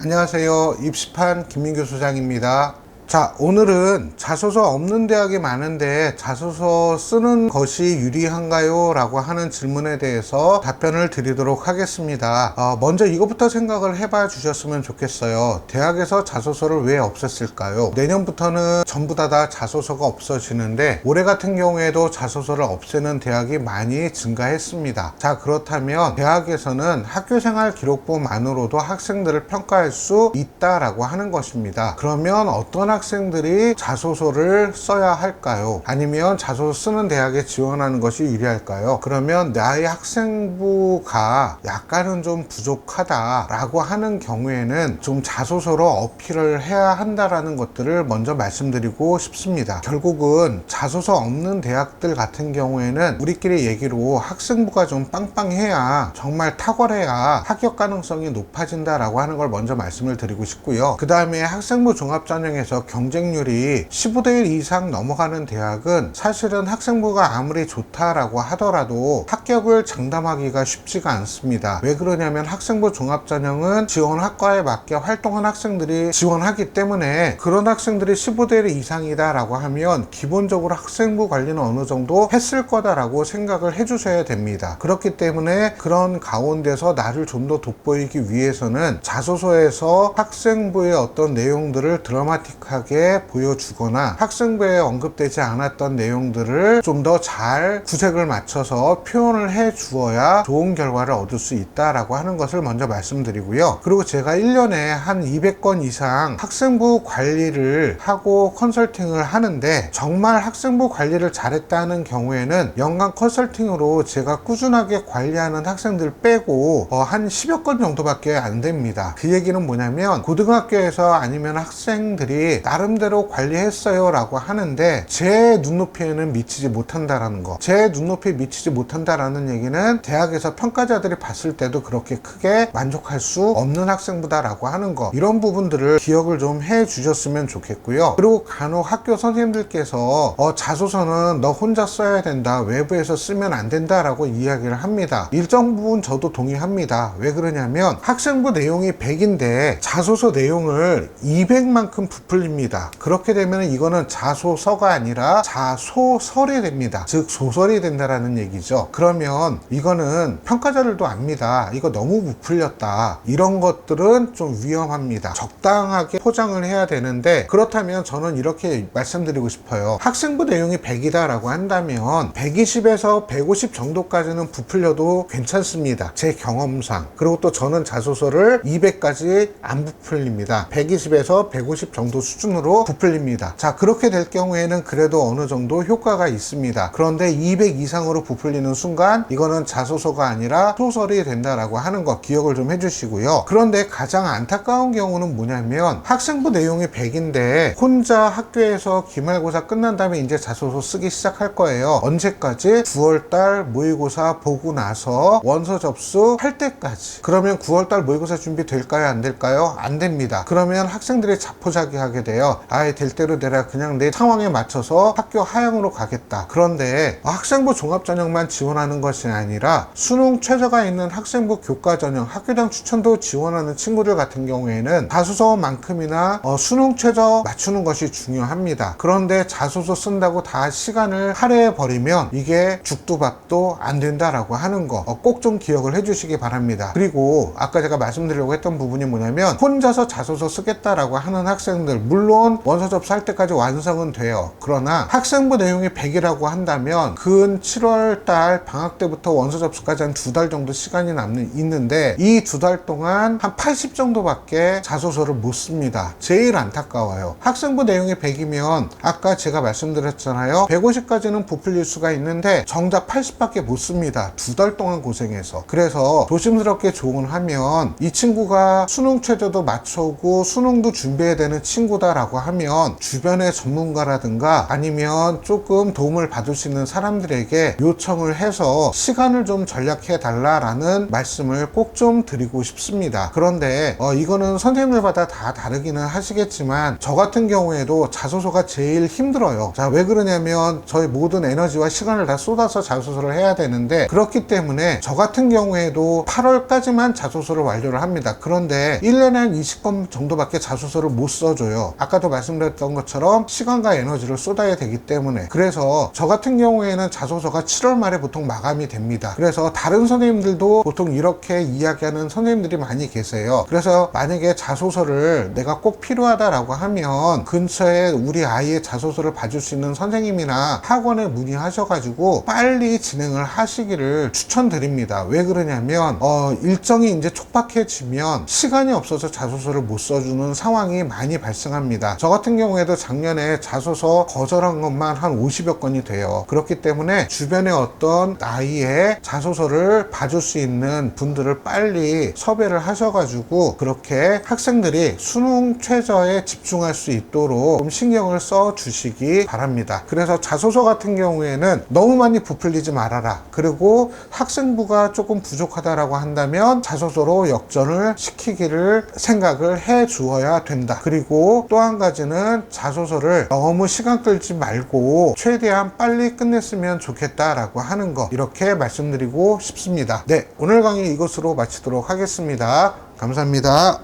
안녕하세요. 입시판 김민규 소장입니다. 자, 오늘은 자소서 없는 대학이 많은데 자소서 쓰는 것이 유리한가요? 라고 하는 질문에 대해서 답변을 드리도록 하겠습니다. 먼저 이것부터 생각을 해봐 주셨으면 좋겠어요. 대학에서 자소서를 왜 없앴을까요? 내년부터는 전부 다 자소서가 없어지는데 올해 같은 경우에도 자소서를 없애는 대학이 많이 증가했습니다. 자, 그렇다면 대학에서는 학교생활 기록부만으로도 학생들을 평가할 수 있다라고 하는 것입니다. 그러면 어떤 학생들이 자소서를 써야 할까요? 아니면 자소서 쓰는 대학에 지원하는 것이 유리할까요? 그러면 나의 학생부가 약간은 좀 부족하다라고 하는 경우에는 좀 자소서로 어필을 해야 한다라는 것들을 먼저 말씀드리고 싶습니다. 결국은 자소서 없는 대학들 같은 경우에는 우리끼리 얘기로 학생부가 좀 빵빵해야, 정말 탁월해야 합격 가능성이 높아진다라고 하는 걸 먼저 말씀을 드리고 싶고요. 그 다음에 학생부 종합전형에서 경쟁률이 15대 1 이상 넘어가는 대학은 사실은 학생부가 아무리 좋다라고 하더라도 합격을 장담하기가 쉽지가 않습니다. 왜 그러냐면 학생부 종합전형은 지원 학과에 맞게 활동한 학생들이 지원하기 때문에 그런 학생들이 15대 1 이상이다 라고 하면 기본적으로 학생부 관리는 어느 정도 했을 거다라고 생각을 해주셔야 됩니다. 그렇기 때문에 그런 가운데서 나를 좀 더 돋보이기 위해서는 자소서에서 학생부의 어떤 내용들을 드라마틱하게 보여주거나 학생부에 언급되지 않았던 내용들을 좀 더 잘 구색을 맞춰서 표현을 해 주어야 좋은 결과를 얻을 수 있다라고 하는 것을 먼저 말씀드리고요. 그리고 제가 1년에 한 200건 이상 학생부 관리를 하고 컨설팅을 하는데, 정말 학생부 관리를 잘했다는 경우에는 연간 컨설팅으로 제가 꾸준하게 관리하는 학생들 빼고 한 10여 건 정도밖에 안 됩니다. 그 얘기는 뭐냐면 고등학교에서 아니면 학생들이 나름대로 관리했어요 라고 하는데 제 눈높이에는 미치지 못한다라는 거. 제 눈높이에 미치지 못한다라는 얘기는 대학에서 평가자들이 봤을 때도 그렇게 크게 만족할 수 없는 학생부다라고 하는 거. 이런 부분들을 기억을 좀 해 주셨으면 좋겠고요. 그리고 간혹 학교 선생님들께서 자소서는 너 혼자 써야 된다, 외부에서 쓰면 안 된다 라고 이야기를 합니다. 일정 부분 저도 동의합니다. 왜 그러냐면 학생부 내용이 100인데 자소서 내용을 200만큼 부풀립니다. 그렇게 되면 이거는 자소서가 아니라 자소설이 됩니다. 즉 소설이 된다라는 얘기죠. 그러면 이거는 평가자들도 압니다. 이거 너무 부풀렸다. 이런 것들은 좀 위험합니다. 적당하게 포장을 해야 되는데, 그렇다면 저는 이렇게 말씀드리고 싶어요. 학생부 내용이 100이다 라고 한다면 120에서 150 정도까지는 부풀려도 괜찮습니다. 제 경험상. 그리고 또 저는 자소서를 200까지 안 부풀립니다. 120에서 150 정도 수준으로 부풀립니다. 자, 그렇게 될 경우에는 그래도 어느 정도 효과가 있습니다. 그런데 200 이상으로 부풀리는 순간 이거는 자소서가 아니라 소설이 된다라고 하는 거 기억을 좀 해주시고요. 그런데 가장 안타까운 경우는 뭐냐면 학생부 내용이 100인데 혼자 학교에서 기말고사 끝난 다음에 이제 자소서 쓰기 시작할 거예요. 언제까지? 9월달 모의고사 보고 나서 원서 접수할 때까지. 그러면 9월달 모의고사 준비 될까요? 안 될까요? 안 됩니다. 그러면 학생들이 자포자기하게 돼요. 아예 될 대로 내가 그냥 내 상황에 맞춰서 학교 하향으로 가겠다. 그런데 학생부 종합전형만 지원하는 것이 아니라 수능 최저가 있는 학생부 교과전형, 학교장 추천도 지원하는 친구들 같은 경우에는 자소서만큼이나 수능 최저 맞추는 것이 중요합니다. 그런데 자소서 쓴다고 다 시간을 할애해 버리면 이게 죽도 밥도 안 된다라고 하는 거 꼭 좀 기억을 해주시기 바랍니다. 그리고 아까 제가 말씀드리려고 했던 부분이 뭐냐면 혼자서 자소서 쓰겠다라고 하는 학생들, 물론 원서 접수할 때까지 완성은 돼요. 그러나 학생부 내용이 100이라고 한다면 근 7월 달 방학 때부터 원서 접수까지 한 2달 정도 시간이 있는데 이 2달 동안 한 80 정도밖에 자소서를 못 씁니다. 제일 안타까워요. 학생부 내용이 100이면 아까 제가 말씀드렸잖아요. 150까지는 부풀릴 수가 있는데 정작 80밖에 못 씁니다. 2달 동안 고생해서. 그래서 조심스럽게 조언하면 이 친구가 수능 최저도 맞춰오고 수능도 준비해야 되는 친구다 필요하다라고 하면 주변의 전문가라든가 아니면 조금 도움을 받을 수 있는 사람들에게 요청을 해서 시간을 좀 절약해 달라라는 말씀을 꼭 좀 드리고 싶습니다. 그런데 이거는 선생님들마다 다 다르기는 하시겠지만 저 같은 경우에도 자소서가 제일 힘들어요. 자, 왜 그러냐면 저희 모든 에너지와 시간을 다 쏟아서 자소서를 해야 되는데, 그렇기 때문에 저 같은 경우에도 8월까지만 자소서를 완료를 합니다. 그런데 1년에 한 20건 정도밖에 자소서를 못 써줘요. 아까도 말씀드렸던 것처럼 시간과 에너지를 쏟아야 되기 때문에. 그래서 저 같은 경우에는 자소서가 7월 말에 보통 마감이 됩니다. 그래서 다른 선생님들도 보통 이렇게 이야기하는 선생님들이 많이 계세요. 그래서 만약에 자소서를 내가 꼭 필요하다라고 하면 근처에 우리 아이의 자소서를 봐줄 수 있는 선생님이나 학원에 문의하셔가지고 빨리 진행을 하시기를 추천드립니다. 왜 그러냐면 일정이 이제 촉박해지면 시간이 없어서 자소서를 못 써주는 상황이 많이 발생합니다. 저 같은 경우에도 작년에 자소서 거절한 것만 한 50여 건이 돼요. 그렇기 때문에 주변에 어떤 아이의 자소서를 봐줄 수 있는 분들을 빨리 섭외를 하셔가지고 그렇게 학생들이 수능 최저에 집중할 수 있도록 좀 신경을 써 주시기 바랍니다. 그래서 자소서 같은 경우에는 너무 많이 부풀리지 말아라. 그리고 학생부가 조금 부족하다라고 한다면 자소서로 역전을 시키기를 생각을 해 주어야 된다. 그리고 또 한 가지는 자소서를 너무 시간 끌지 말고 최대한 빨리 끝냈으면 좋겠다라고 하는 거, 이렇게 말씀드리고 싶습니다. 네, 오늘 강의 이것으로 마치도록 하겠습니다. 감사합니다.